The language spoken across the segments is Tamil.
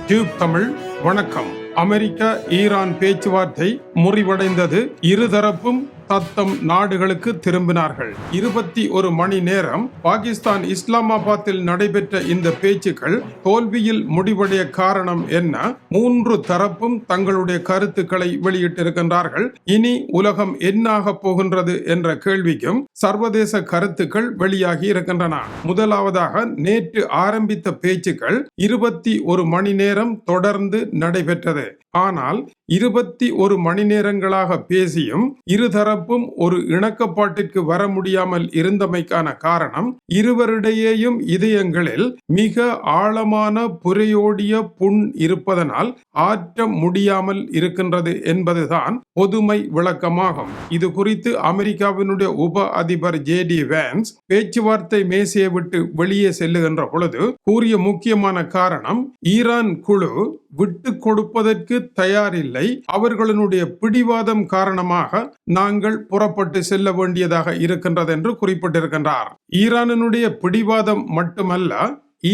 டியூப் தமிழ் வணக்கம். அமெரிக்கா ஈரான் பேச்சுவார்த்தை முறிவடைந்தது. இருதரப்பும் தத்தம் நாடுகளுக்கு திரும்பினார்கள். 21 மணி நேரம் பாகிஸ்தான் இஸ்லாமாபாத்தில் நடைபெற்ற இந்த பேச்சுக்கள் தோல்வியில் முடிவடைய காரணம் என்ன? 3 தரப்பும் தங்களுடைய கருத்துக்களை வெளியிட்டிருக்கின்றார்கள். இனி உலகம் என்னாக போகின்றது என்ற கேள்விக்கும் சர்வதேச கருத்துக்கள் வெளியாகி இருக்கின்றன. முதலாவதாக நேற்று ஆரம்பித்த பேச்சுக்கள் 21 மணி நேரம் தொடர்ந்து நடைபெற்றது. ஆனால் 21 மணி நேரங்களாக பேசியும் இருதரப்பும் ஒரு இணக்கப்பாட்டிற்கு வர முடியாமல் இருந்தமைக்கான காரணம், இருவரிடையேயும் இதயங்களில் மிக ஆழமான புரையோடிய புண் இருப்பதனால் ஆற்ற முடியாமல் இருக்கின்றது என்பதுதான் பொதுமை விளக்கமாகும். இது குறித்து அமெரிக்காவினுடைய உப அதிபர் JD Vance பேச்சுவார்த்தை மேசையை விட்டு வெளியே செல்லுகின்ற பொழுது கூறிய முக்கியமான காரணம், ஈரான் குழு விட்டு கொடுப்பதற்கு தயாரில்லை, அவர்களுடைய பிடிவாதம் காரணமாக நாங்கள் புறப்பட்டு செல்ல வேண்டியதாக இருக்கின்றது என்று குறிப்பிட்டிருக்கின்றார். ஈரானுடைய பிடிவாதம் மட்டுமல்ல,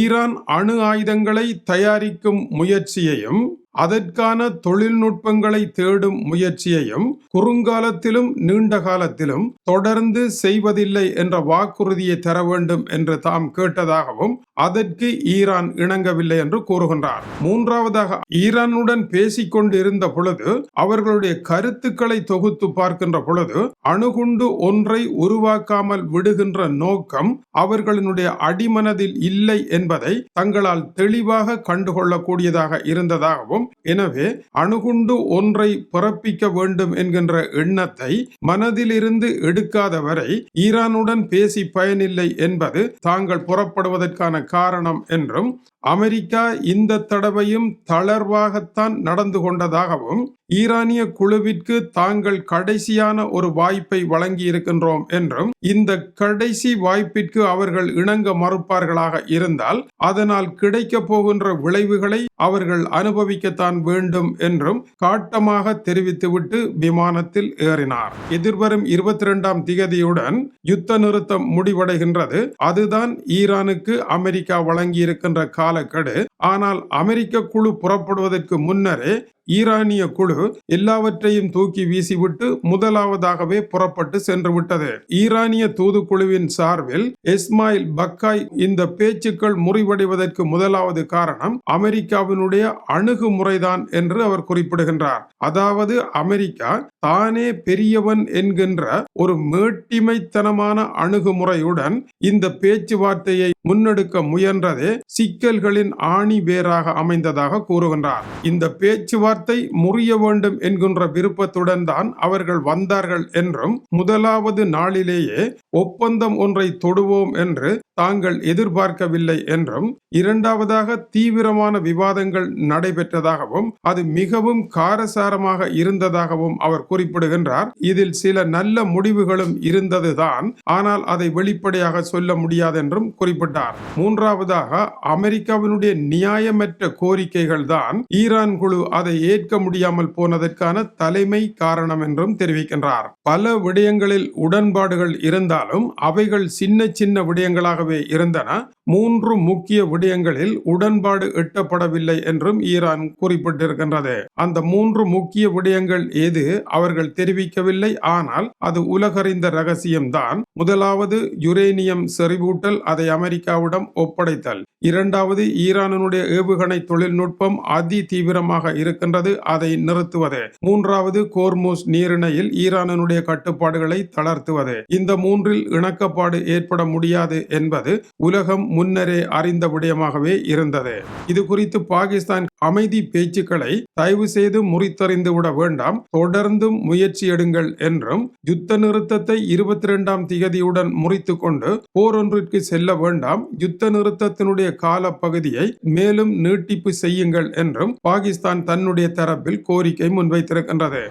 ஈரான் அணு ஆயுதங்களை தயாரிக்கும் முயற்சியையும் அதற்கான தொழில்நுட்பங்களை தேடும் முயற்சியையும் குறுங்காலத்திலும் நீண்ட காலத்திலும் தொடர்ந்து செய்வதில்லை என்ற வாக்குறுதியை தர வேண்டும் என்று தாம் கேட்டதாகவும் அதற்கு ஈரான் இணங்கவில்லை என்று கூறுகின்றார். மூன்றாவதாக, ஈரானுடன் பேசிக்கொண்டு இருந்த பொழுது அவர்களுடைய கருத்துக்களை தொகுத்து பார்க்கின்ற பொழுது அணுகுண்டு ஒன்றை உருவாக்காமல் விடுகின்ற நோக்கம் அவர்களுடைய அடிமனதில் இல்லை என்பதை தங்களால் தெளிவாக கண்டுகொள்ளக்கூடியதாக இருந்ததாகவும், எனவே அணுகுண்டு ஒன்றை பிறப்பிக்க வேண்டும் என்கின்ற எண்ணத்தை மனதிலிருந்து எடுக்காத வரை ஈரானுடன் பேசி பயனில்லை என்பது தாங்கள் புறப்படுவதற்கான காரணம் என்றும், அமெரிக்கா இந்த தடவையும் தளர்வாகத்தான் நடந்து கொண்டதாகவும், ஈரானிய குழுவிற்கு தாங்கள் கடைசியான ஒரு வாய்ப்பை வழங்கி இருக்கின்றோம் என்றும், இந்த கடைசி வாய்ப்பிற்கு அவர்கள் இணங்க மறுப்பார்களாக இருந்தால் அதனால் கிடைக்க போகின்ற விளைவுகளை அவர்கள் அனுபவிக்கத்தான் வேண்டும் என்றும் காட்டமாக தெரிவித்துவிட்டு விமானத்தில் ஏறினார். எதிர்வரும் 22ஆம் திகதியுடன் யுத்த நிறுத்தம் முடிவடைகின்றது. அதுதான் ஈரானுக்கு அமெரிக்கா வழங்கியிருக்கின்ற காலக்கெடு. ஆனால் அமெரிக்க குழு புறப்படுவதற்கு முன்னரே ஈரானிய குழு எல்லாவற்றையும் தூக்கி வீசிவிட்டு முதலாவதாகவே புறப்பட்டு சென்று விட்டது. ஈரானிய தூதுக்குழுவின் சார்பில் இஸ்மாயில் பக்காய் இந்த பேச்சுக்கள் முறிவடைவதற்கு முதலாவது காரணம் அமெரிக்காவினுடைய அணுகுமுறைதான் என்று அவர் குறிப்பிடுகின்றார். அதாவது அமெரிக்கா தானே பெரியவன் என்கின்ற ஒரு மேட்டிமைத்தனமான அணுகுமுறையுடன் இந்த பேச்சுவார்த்தையை முன்னெடுக்க முயன்றதே சிக்கல்களின் ஆணி வேராக அமைந்ததாக கூறுகின்றார். இந்த பேச்சுவார்த்தை முறிய வேண்டும் என்கின்ற விருப்பத்துடன் தான் அவர்கள் வந்தார்கள் என்றும், முதலாவது நாளிலேயே ஒப்பந்தம் ஒன்றை தொடுவோம் என்று தாங்கள் எதிர்பார்க்கவில்லை என்றும், இரண்டாவதாக தீவிரமான விவாதங்கள் நடைபெற்றதாகவும் அது மிகவும் காரசாரமாக இருந்ததாகவும் அவர் குறிப்பிடுகின்றார். இதில் சில நல்ல முடிவுகளும் இருந்ததுதான், ஆனால் அதை வெளிப்படையாக சொல்ல முடியாது என்றும் குறிப்பிட்டார். மூன்றாவதாக, அமெரிக்காவினுடைய நியாயமற்ற கோரிக்கைகள் தான் ஈரான் குழு அதை ஏற்க முடியாமல் போனதற்கான தலைமை காரணம் என்றும் தெரிவிக்கின்றார். பல விடயங்களில் உடன்பாடுகள் இருந்தாலும் அவைகள் சின்ன சின்ன விடயங்களாகவே இருந்தன. 3 முக்கிய விடயங்களில் உடன்பாடு எட்டப்படவில்லை என்றும் ஈரான் குறிப்பிட்டிருக்கின்றது. அந்த 3 முக்கிய விடயங்கள் எது அவர்கள் தெரிவிக்கவில்லை, ஆனால் அது உலகறிந்த ரகசியம்தான். முதலாவது, யுரேனியம் செறிவூட்டல், அதை அமெரிக்காவிடம் ஒப்படைத்தல். இரண்டாவது, ஈரானுடைய ஏவுகணை தொழில்நுட்பம் அதி தீவிரமாக இருக்கின்றது, அதை நிறுத்துவது. மூன்றாவது, கோர்முஸ் நீரிணையில் ஈரானுடைய கட்டுப்பாடுகளை தளர்த்துவது. இந்த 3இல் இணக்கப்பாடு ஏற்பட முடியாது என்பது உலகம் முன்னரே அறிந்த விடயமாகவே இருந்தது. இது குறித்து பாகிஸ்தான் அமைதி பேச்சுக்களை தயவு செய்து முறித்தறிந்து விட வேண்டாம், தொடர்ந்தும் முயற்சி எடுங்கள் என்றும், யுத்த நிறுத்தத்தை 22ஆம் திகதியுடன் முறித்து கொண்டு போர் ஒன்றிற்கு செல்ல வேண்டாம், யுத்த நிறுத்தத்தினுடைய காலப்பகுதியை மேலும் நீட்டிப்பு செய்யுங்கள் என்றும் பாகிஸ்தான் தன்னுடைய தரப்பில் கோரிக்கை முன்வைத்திருக்கின்றது.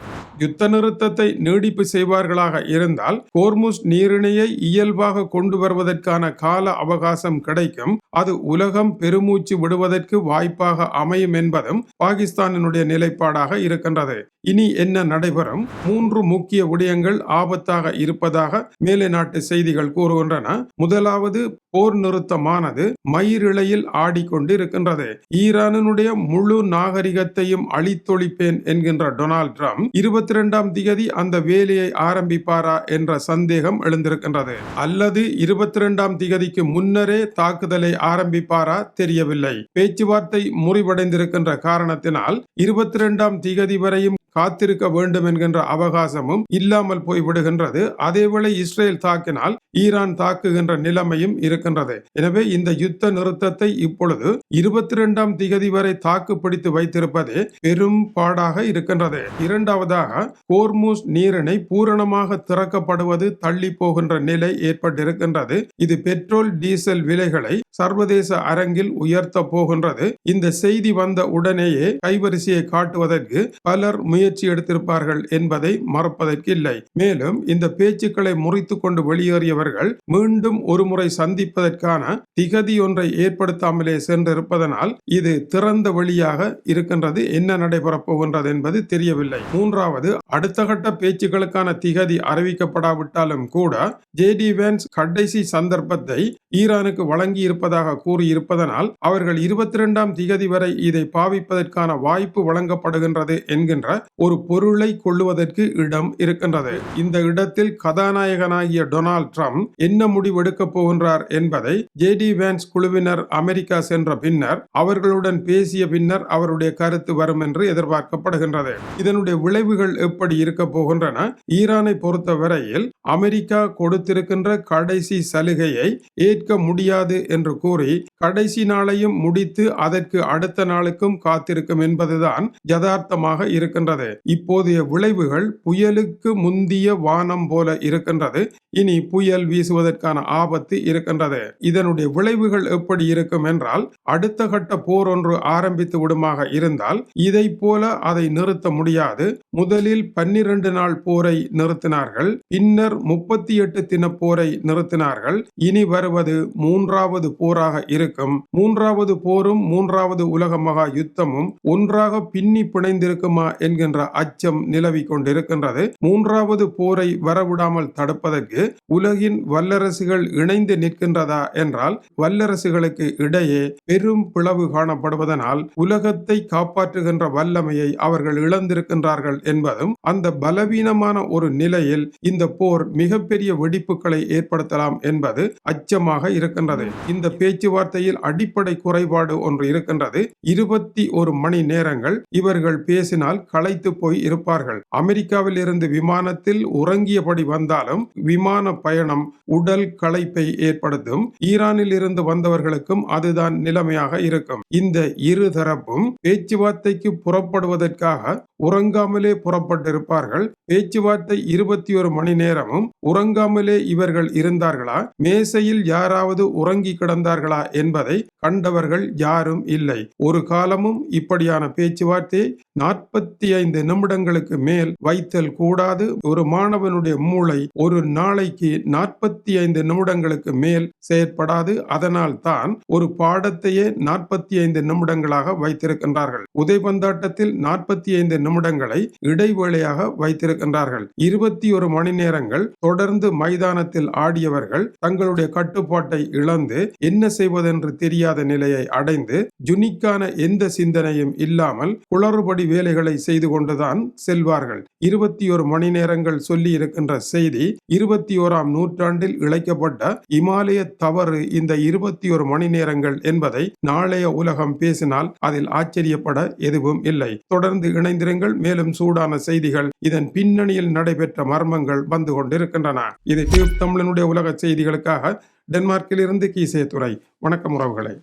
யுத்த நிறுத்தத்தை நீடிப்பு செய்வார்களாக இருந்தால் கோர்முஸ் நீரிணையை இயல்பாக கொண்டு வருவதற்கான கால அவகாசம் கிடைக்கும், அது உலகம் பெருமூச்சு விடுவதற்கு வாய்ப்பாக அமையும் என்பதும் பாகிஸ்தானினுடைய நிலைப்பாடாக இருக்கின்றது. இனி என்ன நடைபெறும்? 3 முக்கிய விடயங்கள் ஆபத்தாக இருப்பதாக மேலை நாட்டு செய்திகள் கூறுகின்றன. முதலாவது, போர் நிறுத்தமானது மயிரிழையில் ஆடிக்கொண்டு இருக்கின்றது. ஈரானினுடைய முழு நாகரிகத்தையும் அழித்தொழிப்பேன் என்கின்ற டொனால்ட் ட்ரம்ப் 22ஆம் திகதி அந்த வேலையை ஆரம்பிப்பாரா என்ற சந்தேகம் எழுந்திருக்கின்றது. அல்லது 22ஆம் திகதிக்கு முன்னரே தாக்குதலை ஆரம்பிப்பாரா தெரியவில்லை. பேச்சுவார்த்தை முறிவடைந்திருக்கின்ற காரணத்தினால் 22ஆம் திகதி வரையும் காத்திருக்க வேண்டும் என்கின்ற அவகாசமும் இல்லாமல் போய்விடுகின்றது. அதேவேளை இஸ்ரேல் தாக்கினால் ஈரான் தாக்குகின்ற நிலைமையும் இருக்கின்றது. எனவே இந்த யுத்த நிறுத்தத்தை இப்பொழுது 22ஆம் திகதி வரை தாக்கு பிடித்து வைத்திருப்பதே பெரும் பாடாக இருக்கின்றது. இரண்டாவதாக, ஹோர்முஸ் நீரிணை பூரணமாக திறக்கப்படுவது தள்ளி போகின்ற நிலை ஏற்பட்டிருக்கின்றது. இது பெட்ரோல் டீசல் விலைகளை சர்வதேச அரங்கில் உயர்த்த போகின்றது. இந்த செய்தி வந்த உடனேயே கைவரிசையை காட்டுவதற்கு பலர் முயற்சி எடுத்திருப்பார்கள் என்பதை மறப்பதற்கு இல்லை. மேலும் இந்த பேச்சுக்களை முறித்துக் கொண்டு வெளியேறியவர்கள் மீண்டும் ஒருமுறை சந்திப்பதற்கான திகதி ஒன்றை ஏற்படுத்தாமலே சென்றிருப்பதனால் இது திறந்த வழியாக இருக்கின்றது. என்ன நடைபெறப் போகின்றது என்பது தெரியவில்லை. மூன்றாவது, அடுத்த கட்ட பேச்சுக்களுக்கான திகதி அறிவிக்கப்படாவிட்டாலும் கூட ஜேடி வேன்ஸ் கடைசி சந்தர்ப்பத்தை ஈரானுக்கு வழங்கி இருப்பதாக கூறியிருப்பதனால் அவர்கள் 22ஆம் திகதி வரை இதை பாவிப்பதற்கான வாய்ப்பு வழங்கப்படுகின்றது என்கின்ற ஒரு பொருளை கொள்ளுவதற்கு இடம் இருக்கின்றது. இந்த இடத்தில் கதாநாயகனாகிய டொனால்ட் ட்ரம்ப் என்ன முடிவெடுக்க போகின்றார் என்பதை ஜேடி வேன்ஸ் குழுவினர் அமெரிக்கா சென்ற பின்னர் அவர்களுடன் பேசிய பின்னர் அவருடைய கருத்து வரும் என்று எதிர்பார்க்கப்படுகின்றது. இதனுடைய விளைவுகள் எப்படி இருக்க போகின்றன? ஈரானை பொறுத்தவரையில் அமெரிக்கா கொடுத்திருக்கின்ற கடைசி சலுகையை ஏற்க முடியாது என்று கூறி கடைசி நாளையும் முடித்து அதற்கு அடுத்த நாளுக்கும் காத்திருக்கும் என்பதுதான் யதார்த்தமாக இருக்கின்றது. இப்போதைய விளைவுகள் புயலுக்கு முந்திய வானம் போல இருக்கின்றது. இனி புயல் வீசுவதற்கான ஆபத்து இருக்கின்றது. இதனுடைய விளைவுகள் எப்படி இருக்கும் என்றால், அடுத்த கட்ட போர் ஒன்று ஆரம்பித்து விடுமாக இருந்தால் இதை போல அதை நிறுத்த முடியாது. முதலில் 12 நாள் போரை நிறுத்தினார்கள், பின்னர் 38 தின போரை நிறுத்தினார்கள். இனி வருவது 3வது போராக இருக்கும். 3வது போரும் 3வது உலக மகா யுத்தமும் ஒன்றாக பின்னி பிணைந்திருக்குமா என்கின்ற அச்சம் நிலவி கொண்டிருக்கின்றது. 3வது போரை வரவிடாமல் தடுப்பதற்கு உலகின் வல்லரசுகள் இணைந்து நிற்கின்றதா என்றால் வல்லரசுகளுக்கு இடையே பெரும் பிளவு காணப்படுவதனால் உலகத்தை காப்பாற்றுகின்ற வல்லமையை அவர்கள் இழந்திருக்கின்றார்கள் என்பதும், அந்த பலவீனமான ஒரு நிலையில் இந்த போர் மிகப்பெரிய வெடிப்புகளை ஏற்படுத்தலாம் என்பது அச்சமாக இருக்கின்றது. இந்த பேச்சுவார்த்தையில் அடிப்படை குறைபாடு ஒன்று இருக்கின்றது. 21 மணி நேரங்கள் இவர்கள் பேசினால் களைத்து போய் இருப்பார்கள். அமெரிக்காவில் இருந்து விமானத்தில் உறங்கியபடி வந்தாலும் விமான பயணம் உடல் களைப்பை ஏற்படுத்தும். ஈரானில் இருந்து வந்தவர்களுக்கும் அதுதான் நிலைமையாக இருக்கும். இந்த இரு தரப்பும் பேச்சுவார்த்தைக்கு புறப்படுவதற்காக உறங்காமலே புறப்பட்டிருப்பார்கள். பேச்சுவார்த்தை 21 மணி நேரமும் உறங்காமலே இவர்கள் இருந்தார்களா, மேசையில் யாராவது உறங்கி கிடந்தார்களா என்பதை கண்டவர்கள் யாரும் இல்லை. ஒரு காலமும் இப்படியான பேச்சுவார்த்தையை 45 நிமிடங்களுக்கு மேல் வைத்தல் கூடாது. ஒரு மாணவனுடைய மூளை ஒரு நாளைக்கு 45 நிமிடங்களுக்கு மேல் செயற்படாது. அதனால் தான் ஒரு பாடத்தையே 45 நிமிடங்களாக வைத்திருக்கின்றார்கள். உதைபந்தாட்டத்தில் 45 நிமிடங்களை இடைவேளையாக வைத்திருக்கின்றார்கள். 21 மணி நேரங்கள் தொடர்ந்து மைதானத்தில் ஆடியவர்கள் தங்களுடைய கட்டுப்பாட்டை இழந்து என்ன செய்வதென்று தெரியாத நிலையை அடைந்து ஜுனிக்கான எந்த சிந்தனையும் இல்லாமல் குளறுபடி வேலைகளை செய்து கொண்டுதான் செல்வார்கள். 21 மணி நேரங்கள் சொல்லி இருக்கின்ற செய்தி 21ஆம் நூற்றாண்டில் இழைக்கப்பட்ட இமாலய தவறு இந்த 21 மணி நேரங்கள் என்பதை நாளைய உலகம் பேசினால் அதில் ஆச்சரியப்பட எதுவும் இல்லை. தொடர்ந்து இணைந்திருங்கள். மேலும் சூடான செய்திகள், இதன் பின்னணியில் நடைபெற்ற மர்மங்கள் வந்து கொண்டிருக்கின்றன. இது டியூப் தமிழனுடைய உலக செய்திகளுக்காக டென்மார்க்கில் இருந்து கீசே துறை. வணக்கம் உறவுகளை.